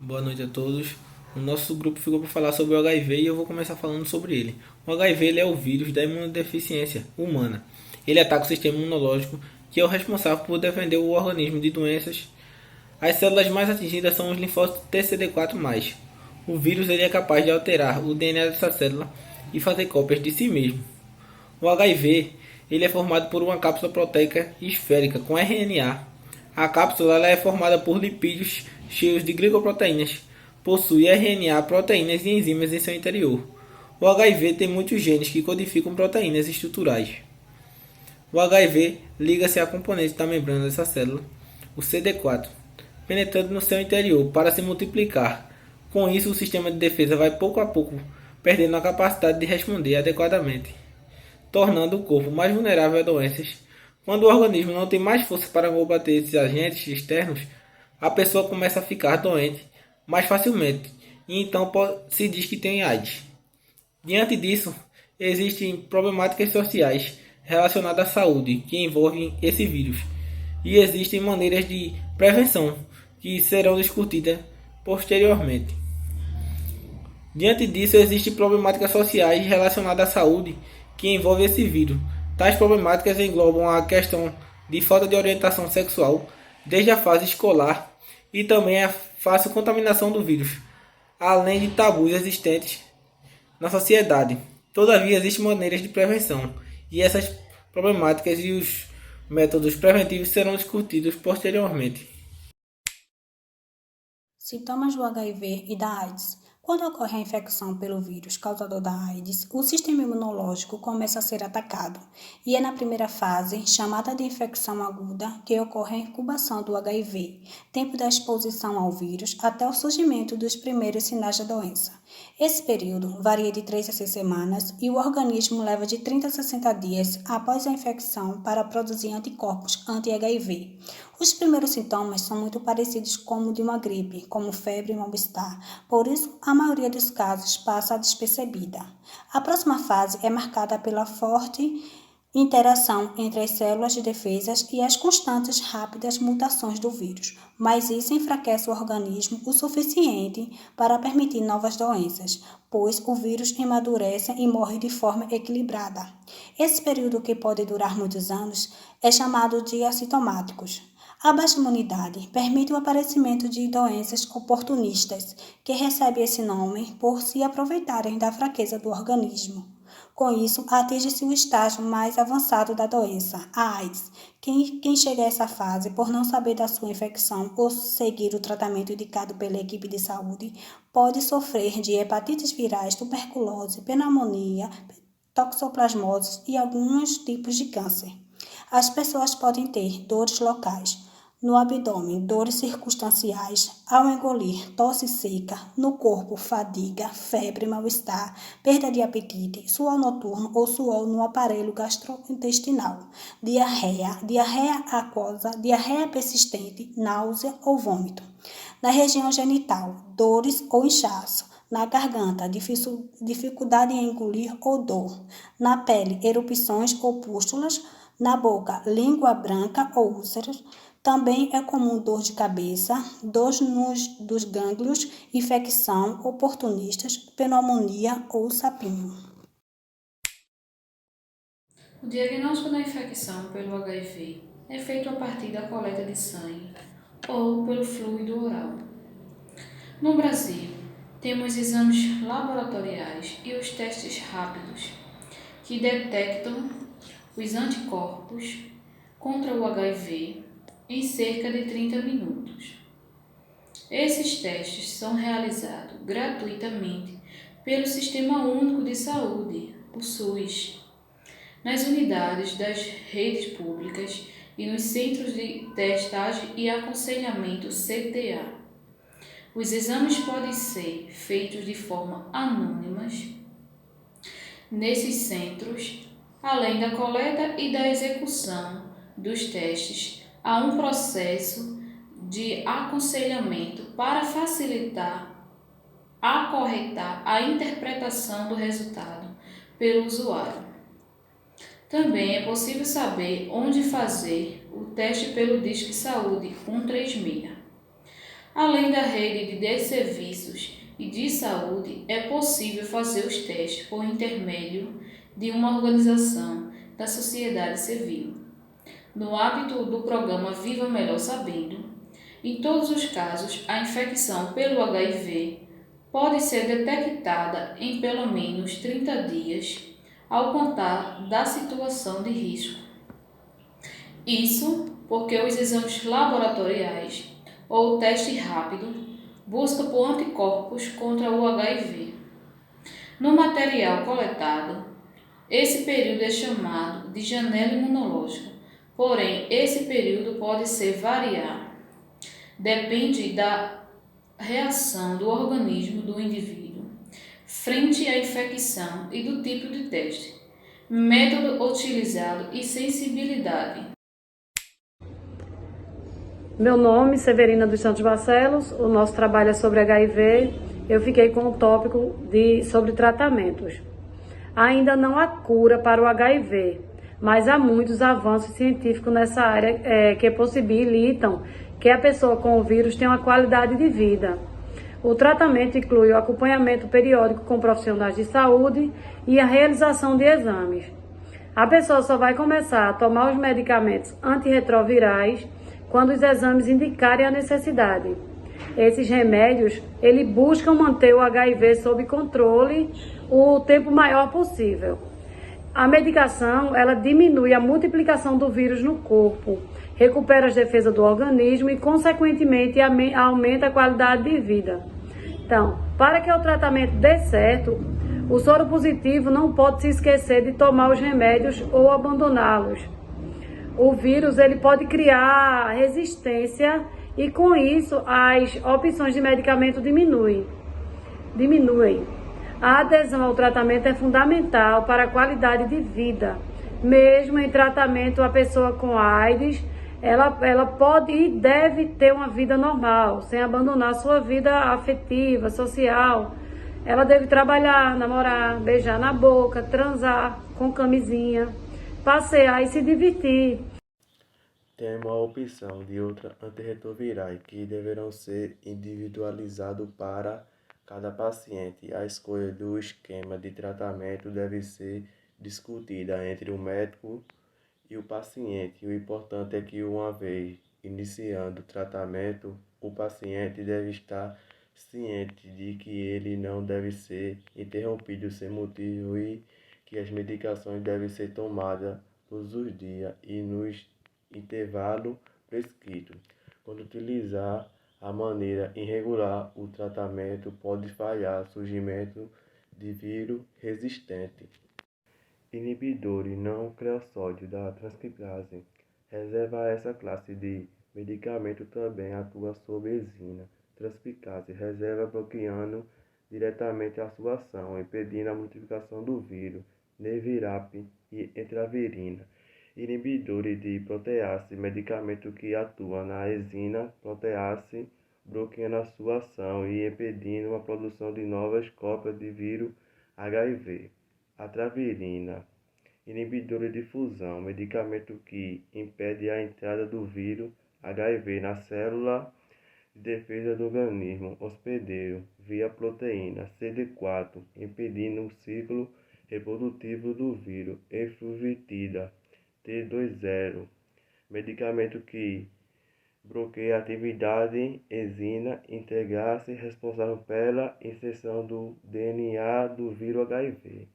Boa noite a todos. O nosso grupo ficou para falar sobre o HIV e eu vou começar falando sobre ele. O HIV ele é o vírus da imunodeficiência humana. Ele ataca o sistema imunológico, que é o responsável por defender o organismo de doenças. As células mais atingidas são os linfócitos TCD4+. O vírus ele é capaz de alterar o DNA dessa célula e fazer cópias de si mesmo. O HIV ele é formado por uma cápsula proteica esférica com RNA. A cápsula ela é formada por lipídios cheios de glicoproteínas. Possui RNA, proteínas e enzimas em seu interior. O HIV tem muitos genes que codificam proteínas estruturais. O HIV liga-se a componente da membrana dessa célula, o CD4, penetrando no seu interior para se multiplicar. Com isso, o sistema de defesa vai pouco a pouco perdendo a capacidade de responder adequadamente, tornando o corpo mais vulnerável a doenças. Quando o organismo não tem mais força para combater esses agentes externos, a pessoa começa a ficar doente mais facilmente e então se diz que tem AIDS. Diante disso, existem problemáticas sociais relacionadas à saúde que envolvem esse vírus e existem maneiras de prevenção que serão discutidas posteriormente. Diante disso, existem problemáticas sociais relacionadas à saúde que envolvem esse vírus. Tais problemáticas englobam a questão de falta de orientação sexual desde a fase escolar e também a fácil contaminação do vírus, além de tabus existentes na sociedade. Todavia, existem maneiras de prevenção e essas problemáticas e os métodos preventivos serão discutidos posteriormente. Sintomas do HIV e da AIDS. Quando ocorre a infecção pelo vírus causador da AIDS, o sistema imunológico começa a ser atacado, e é na primeira fase, chamada de infecção aguda, que ocorre a incubação do HIV, tempo da exposição ao vírus até o surgimento dos primeiros sinais da doença. Esse período varia de 3 a 6 semanas e o organismo leva de 30 a 60 dias após a infecção para produzir anticorpos anti-HIV. Os primeiros sintomas são muito parecidos com o de uma gripe, como febre e mal-estar, por isso a maioria dos casos passa despercebida. A próxima fase é marcada pela forte interação entre as células de defesas e as constantes rápidas mutações do vírus, mas isso enfraquece o organismo o suficiente para permitir novas doenças, pois o vírus amadurece e morre de forma equilibrada. Esse período, que pode durar muitos anos, é chamado de assintomáticos. A baixa imunidade permite o aparecimento de doenças oportunistas, que recebem esse nome por se aproveitarem da fraqueza do organismo. Com isso, atinge-se o estágio mais avançado da doença, a AIDS. Quem chega a essa fase por não saber da sua infecção ou seguir o tratamento indicado pela equipe de saúde, pode sofrer de hepatites virais, tuberculose, pneumonia, toxoplasmose e alguns tipos de câncer. As pessoas podem ter dores locais no abdômen, dores circunstanciais, ao engolir, tosse seca, no corpo, fadiga, febre, mal-estar, perda de apetite, suor noturno ou suor no aparelho gastrointestinal, diarreia aquosa, diarreia persistente, náusea ou vômito. Na região genital, dores ou inchaço. Na garganta, dificuldade em engolir ou dor. Na pele, erupções ou pústulas. Na boca, língua branca ou úlceras. Também é comum dor de cabeça, dor dos gânglios, infecção, oportunistas, pneumonia ou sapinho. O diagnóstico da infecção pelo HIV é feito a partir da coleta de sangue ou pelo fluido oral. No Brasil, temos exames laboratoriais e os testes rápidos que detectam os anticorpos contra o HIV em cerca de 30 minutos. Esses testes são realizados gratuitamente pelo Sistema Único de Saúde, o SUS, nas unidades das redes públicas e nos centros de testagem e aconselhamento CTA. Os exames podem ser feitos de forma anônima nesses centros, além da coleta e da execução dos testes. Há um processo de aconselhamento para facilitar, acorretar a interpretação do resultado pelo usuário. Também é possível saber onde fazer o teste pelo Disque Saúde 136. Além da rede de serviços e de saúde, é possível fazer os testes por intermédio de uma organização da sociedade civil. No âmbito do programa Viva Melhor Sabendo, em todos os casos, a infecção pelo HIV pode ser detectada em pelo menos 30 dias ao contar da situação de risco. Isso porque os exames laboratoriais ou o teste rápido buscam por anticorpos contra o HIV. No material coletado, esse período é chamado de janela imunológica, porém esse período pode ser variar. Depende da reação do organismo do indivíduo frente à infecção e do tipo de teste, método utilizado e sensibilidade. Meu nome é Severina dos Santos Barcelos, o nosso trabalho é sobre HIV. Eu fiquei com o tópico sobre tratamentos. Ainda não há cura para o HIV, mas há muitos avanços científicos nessa área que possibilitam que a pessoa com o vírus tenha uma qualidade de vida. O tratamento inclui o acompanhamento periódico com profissionais de saúde e a realização de exames. A pessoa só vai começar a tomar os medicamentos antirretrovirais quando os exames indicarem a necessidade. Esses remédios, eles buscam manter o HIV sob controle o tempo maior possível. A medicação, ela diminui a multiplicação do vírus no corpo, recupera as defesas do organismo e, consequentemente, aumenta a qualidade de vida. Então, para que o tratamento dê certo, o soro positivo não pode se esquecer de tomar os remédios ou abandoná-los. O vírus ele pode criar resistência e, com isso, as opções de medicamento diminuem. A adesão ao tratamento é fundamental para a qualidade de vida. Mesmo em tratamento, a pessoa com AIDS, ela pode e deve ter uma vida normal, sem abandonar sua vida afetiva, social. Ela deve trabalhar, namorar, beijar na boca, transar com camisinha, passear e se divertir. Temos a opção de outros antirretrovirais que deverão ser individualizados para cada paciente. A escolha do esquema de tratamento deve ser discutida entre o médico e o paciente. O importante é que, uma vez iniciando o tratamento, o paciente deve estar ciente de que ele não deve ser interrompido sem motivo e que as medicações devem ser tomadas todos os dias e nos intervalo prescrito. Quando utilizar a maneira irregular, o tratamento pode falhar surgimento de vírus resistente. Inibidores não creosódio da transcriptase. Reserva essa classe de medicamento também atua sobre enzima transcriptase. Reserva bloqueando diretamente a sua ação, impedindo a multiplicação do vírus. Nevirap e entravirina. Inibidores de protease, medicamento que atua na enzima protease, bloqueando a sua ação e impedindo a produção de novas cópias de vírus HIV. Atravirina, inibidor de fusão, medicamento que impede a entrada do vírus HIV na célula de defesa do organismo hospedeiro via proteína CD4, impedindo o ciclo reprodutivo do vírus. Efluvitida T20, medicamento que bloqueia a atividade enzima integrase responsável pela inserção do DNA do vírus HIV.